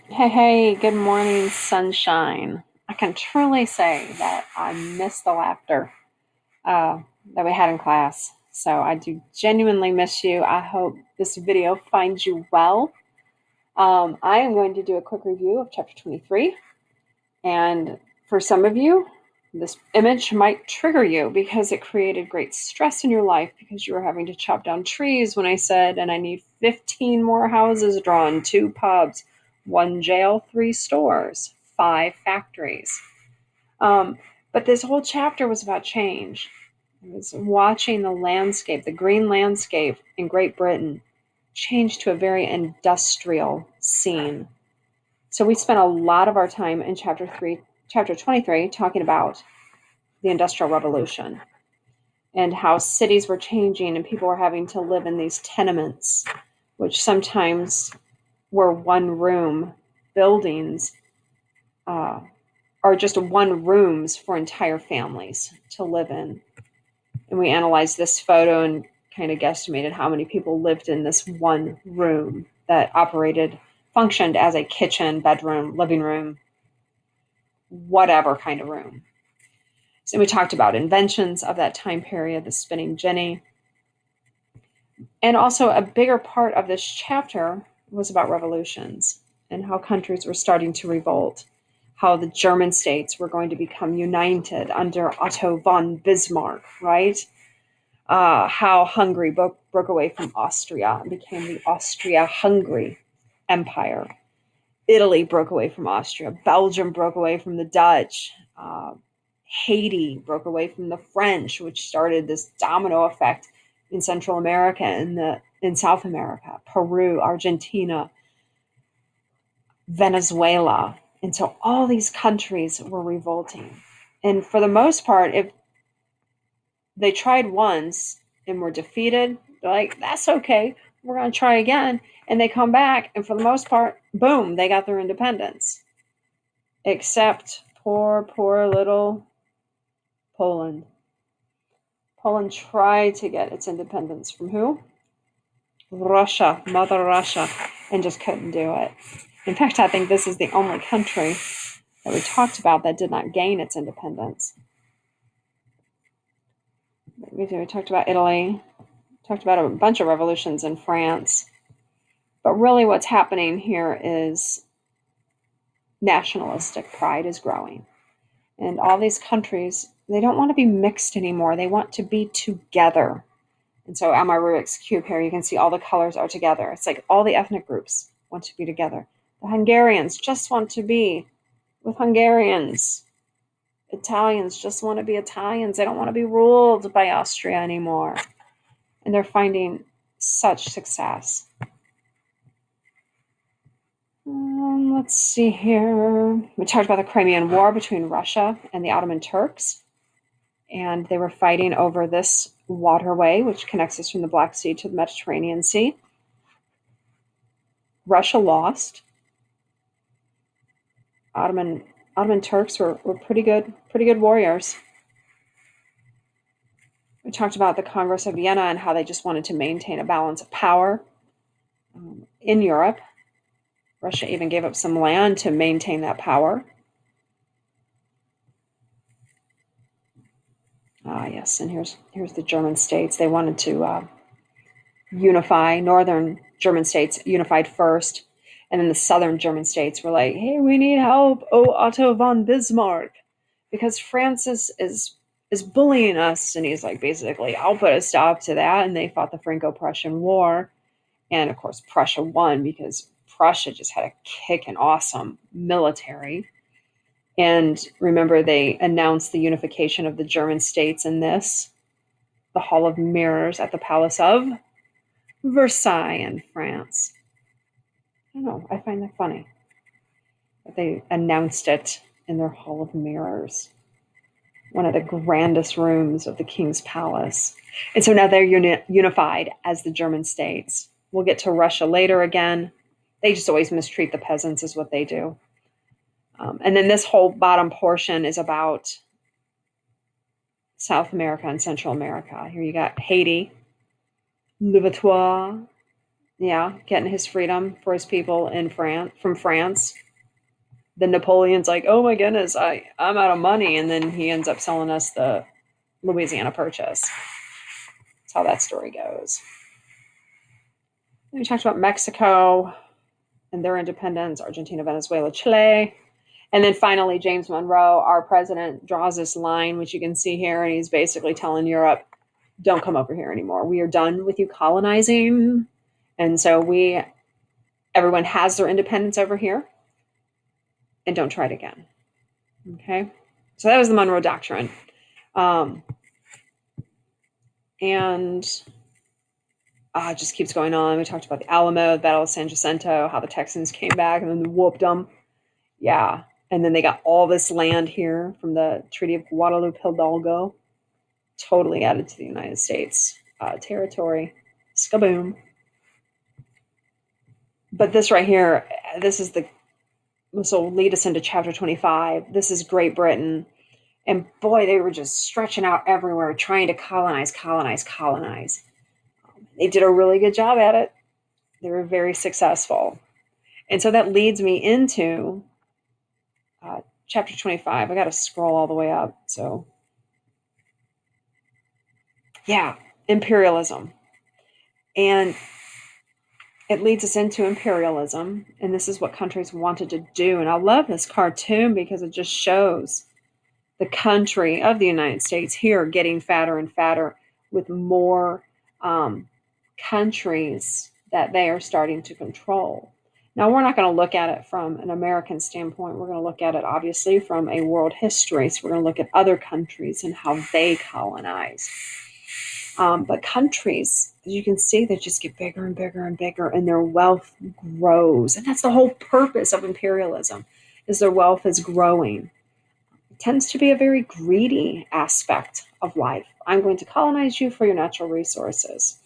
Hey, good morning, sunshine. I can truly say that I miss the laughter uh, that we had in class. So I do genuinely miss you. I hope this video finds you well. I am going to do a quick review of chapter 23. And for some of you, this image might trigger you because it created great stress in your life because you were having to chop down trees when I said, and I need 15 more houses drawn, 2 pubs, 1 jail, 3 stores, 5 factories. Um, but this whole chapter was about change. I was watching the landscape, the green landscape in Great Britain, change to a very industrial scene. So we spent a lot of our time in chapter 23, talking about the Industrial Revolution and how cities were changing and people were having to live in these tenements, which sometimes were one room buildings, uh, or just one rooms for entire families to live in. And we analyzed this photo and kind of guesstimated how many people lived in this one room that functioned as a kitchen, bedroom, living room, whatever kind of room. So we talked about inventions of that time period, the spinning jenny. And also a bigger part of this chapter was about revolutions and how countries were starting to revolt, how the German states were going to become united under Otto von Bismarck, right? How Hungary broke away from Austria and became the Austria-Hungary Empire. Italy broke away from Austria. Belgium broke away from the Dutch. Haiti broke away from the French, which started this domino effect in Central America and in South America, Peru, Argentina, Venezuela. And so all these countries were revolting. And for the most part, if they tried once and were defeated, they're like, that's okay, we're going to try again. And they come back, and for the most part, boom, they got their independence. Except poor little Poland. Poland tried to get its independence from who? Russia, Mother Russia, and just couldn't do it. In fact, I think this is the only country that we talked about that did not gain its independence. We talked about Italy, talked about a bunch of revolutions in France, but really what's happening here is nationalistic pride is growing. And all these countries, they don't want to be mixed anymore. They want to be together. And so on my Rubik's Cube here, you can see all the colors are together. It's like all the ethnic groups want to be together. The Hungarians just want to be with Hungarians. Italians just want to be Italians. They don't want to be ruled by Austria anymore. And they're finding such success. Let's see here. We talked about the Crimean War between Russia and the Ottoman Turks. And they were fighting over this waterway, which connects us from the Black Sea to the Mediterranean Sea. Russia lost. Ottoman Turks were pretty good warriors. We talked about the Congress of Vienna and how they just wanted to maintain a balance of power in Europe. Russia even gave up some land to maintain that power. Yes, and here's the German states. They wanted to unify. Northern German states unified first, and then the southern German states were like, hey, we need help, oh Otto von Bismarck, because France is bullying us. And he's like, basically, I'll put a stop to that. And they fought the Franco-Prussian War. And of course, Prussia won because Prussia just had a kicking awesome military. And remember, they announced the unification of the German states in this, the Hall of Mirrors at the Palace of Versailles in France. I don't know, I find that funny that they announced it in their Hall of Mirrors, one of the grandest rooms of the King's Palace. And so now they're unified as the German states. We'll get to Russia later again. They just always mistreat the peasants is what they do. And then this whole bottom portion is about South America and Central America. Here you got Haiti, Louverture, Yeah, getting his freedom for his people in from France. Then Napoleon's like, oh my goodness, I'm out of money, and then he ends up selling us the Louisiana Purchase. That's how that story goes. We talked about Mexico and their independence, Argentina, Venezuela, Chile. And then finally, James Monroe, our president, draws this line, which you can see here, and he's basically telling Europe, don't come over here anymore. We are done with you colonizing. And so everyone has their independence over here, and don't try it again. Okay? So that was the Monroe Doctrine. And it just keeps going on. We talked about the Alamo, the Battle of San Jacinto, how the Texans came back and then whooped them. Yeah. And then they got all this land here from the Treaty of Guadalupe Hidalgo, totally added to the United States territory. Skaboom. But this right here, this will lead us into chapter 25. This is Great Britain. And boy, they were just stretching out everywhere, trying to colonize. They did a really good job at it. They were very successful. And so that leads me into chapter 25. I got to scroll all the way up. So, yeah, imperialism. And it leads us into imperialism. And this is what countries wanted to do. And I love this cartoon because it just shows the country of the United States here getting fatter and fatter with more countries that they are starting to control. Now, we're not going to look at it from an American standpoint. We're going to look at it, obviously, from a world history. So we're going to look at other countries and how they colonize. But countries, as you can see, they just get bigger and bigger and bigger, and their wealth grows. And that's the whole purpose of imperialism, is their wealth is growing. It tends to be a very greedy aspect of life. I'm going to colonize you for your natural resources.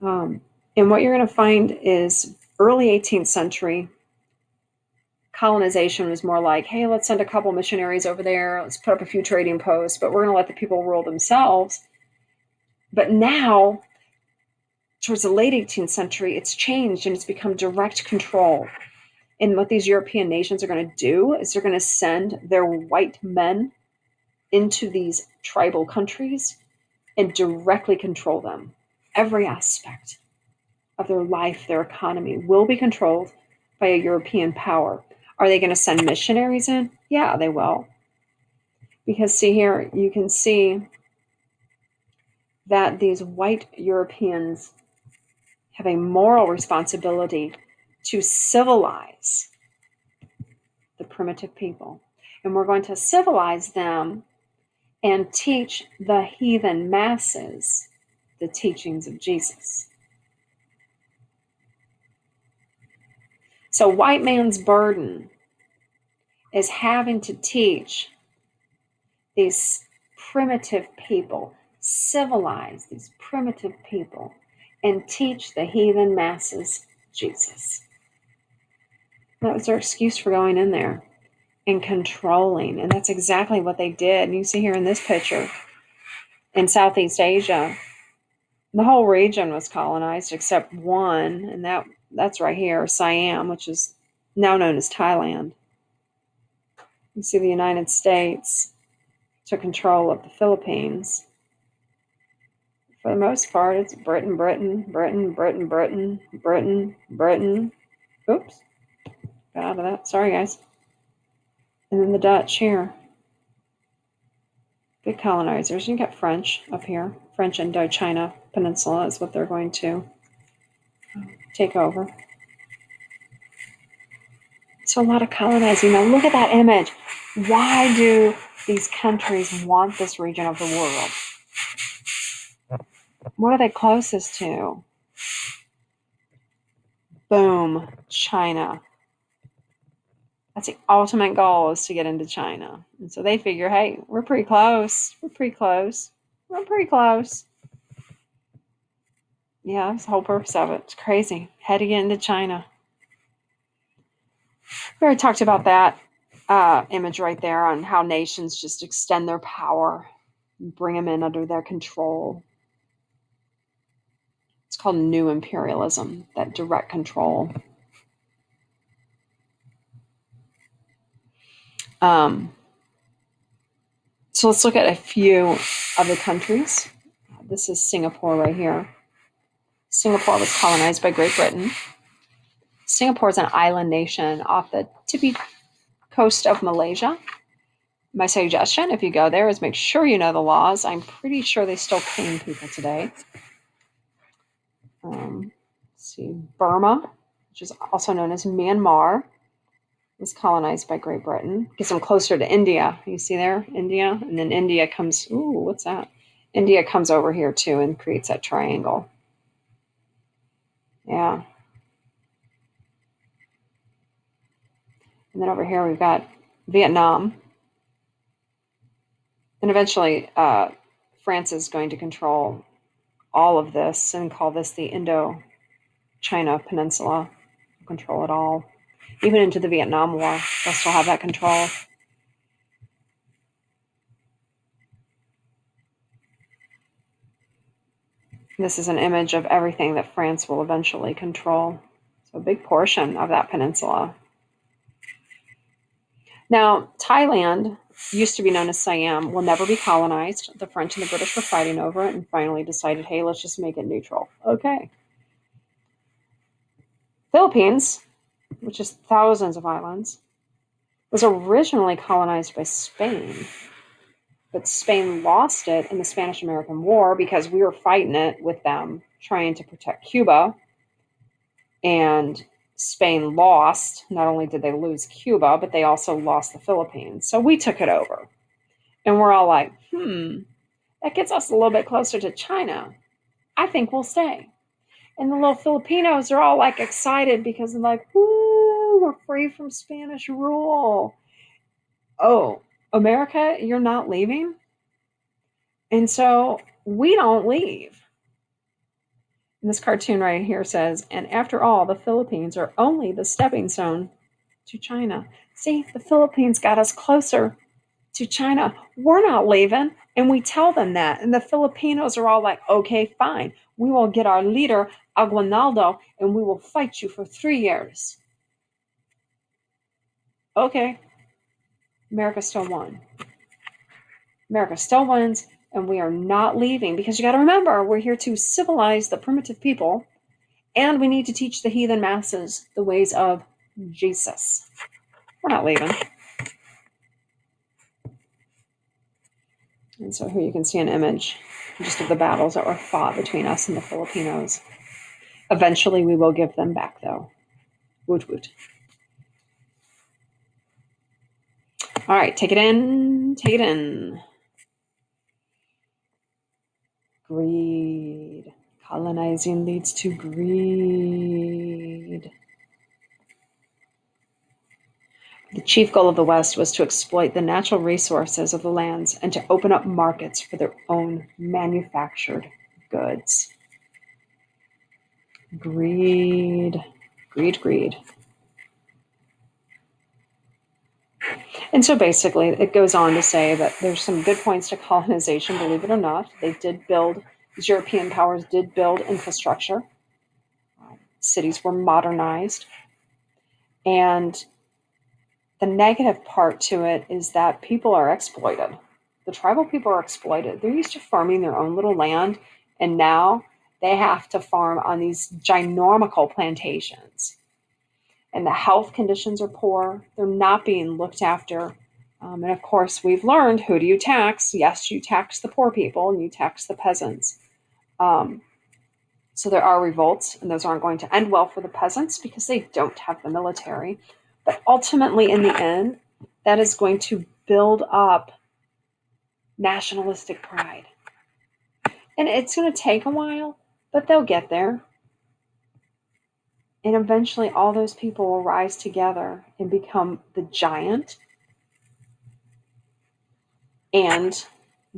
And what you're going to find is early 18th century colonization was more like, hey, let's send a couple missionaries over there. Let's put up a few trading posts, but we're going to let the people rule themselves. But now, towards the late 18th century, it's changed and it's become direct control. And what these European nations are going to do is they're going to send their white men into these tribal countries and directly control them. Every aspect of their life, their economy, will be controlled by a European power. Are they going to send missionaries in? Yeah, they will. Because see here, you can see that these white Europeans have a moral responsibility to civilize the primitive people. And we're going to civilize them and teach the heathen masses the teachings of Jesus. So white man's burden is having to teach these primitive people, civilize these primitive people, and teach the heathen masses Jesus. That was their excuse for going in there and controlling. And that's exactly what they did. And you see here in this picture, in Southeast Asia, the whole region was colonized except one, and that's right here, Siam, which is now known as Thailand. You see the United States took control of the Philippines. For the most part, it's Britain. Oops, got out of that. Sorry, guys. And then the Dutch here. Big colonizers. You got French up here. French Indochina Peninsula is what they're going to take over. So a lot of colonizing. Now look at that image. Why do these countries want this region of the world? What are they closest to? Boom, China. That's the ultimate goal, is to get into China. And so they figure, hey, we're pretty close. Yeah, that's the whole purpose of it. It's crazy. Had to get into China. We already talked about that image right there on how nations just extend their power and bring them in under their control. It's It's called new imperialism, that direct control. So let's look at a few of the countries. This is Singapore right here. Singapore was colonized by Great Britain. Singapore is an island nation off the tippy coast of Malaysia. My suggestion, if you go there, is make sure you know the laws. I'm pretty sure they still cane people today. Let's see, Burma, which is also known as Myanmar, was colonized by Great Britain. Gets them closer to India. You see there, India, and then India comes. Ooh, what's that? India comes over here too and creates that triangle. Yeah. And then over here we've got Vietnam. And eventually France is going to control all of this and call this the Indo-China Peninsula. Control it all. Even into the Vietnam War, they'll still have that control. This is an image of everything that France will eventually control. So a big portion of that peninsula. Now, Thailand used to be known as Siam, will never be colonized. The French and the British were fighting over it and finally decided, hey, let's just make it neutral. Okay. Philippines, which is thousands of islands, was originally colonized by Spain. But Spain lost it in the Spanish-American War because we were fighting it with them, trying to protect Cuba. And Spain lost. Not only did they lose Cuba, but they also lost the Philippines. So we took it over. And we're all like, that gets us a little bit closer to China. I think we'll stay. And the little Filipinos are all like excited because they're like, woo, we're free from Spanish rule. Oh, America, you're not leaving? And so we don't leave. And this cartoon right here says, and after all, the Philippines are only the stepping stone to China. See, the Philippines got us closer to China. We're not leaving. And we tell them that. And the Filipinos are all like, okay, fine. We will get our leader, Aguinaldo, and we will fight you for 3 years. Okay. America still won. America still wins, and we are not leaving because you got to remember, we're here to civilize the primitive people, and we need to teach the heathen masses the ways of Jesus. We're not leaving. And so here you can see an image just of the battles that were fought between us and the Filipinos. Eventually, we will give them back, though. Woot woot. All right, take it in. Take it in. Greed. Colonizing leads to greed. The chief goal of the West was to exploit the natural resources of the lands and to open up markets for their own manufactured goods. Greed, greed, greed. And so basically, it goes on to say that there's some good points to colonization, believe it or not. They did build, these European powers did build infrastructure. Cities were modernized. And the negative part to it is that people are exploited. The tribal people are exploited. They're used to farming their own little land, and now they have to farm on these ginormical plantations. And the health conditions are poor. They're not being looked after. And of course, we've learned, who do you tax? Yes, you tax the poor people and you tax the peasants. So there are revolts, and those aren't going to end well for the peasants because they don't have the military. But ultimately, in the end, that is going to build up nationalistic pride. And it's going to take a while, but they'll get there. And eventually, all those people will rise together and become the giant and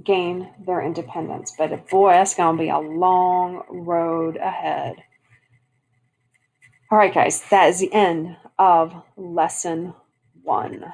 gain their independence. But boy, that's going to be a long road ahead. All right, guys, that is the end of lesson 1.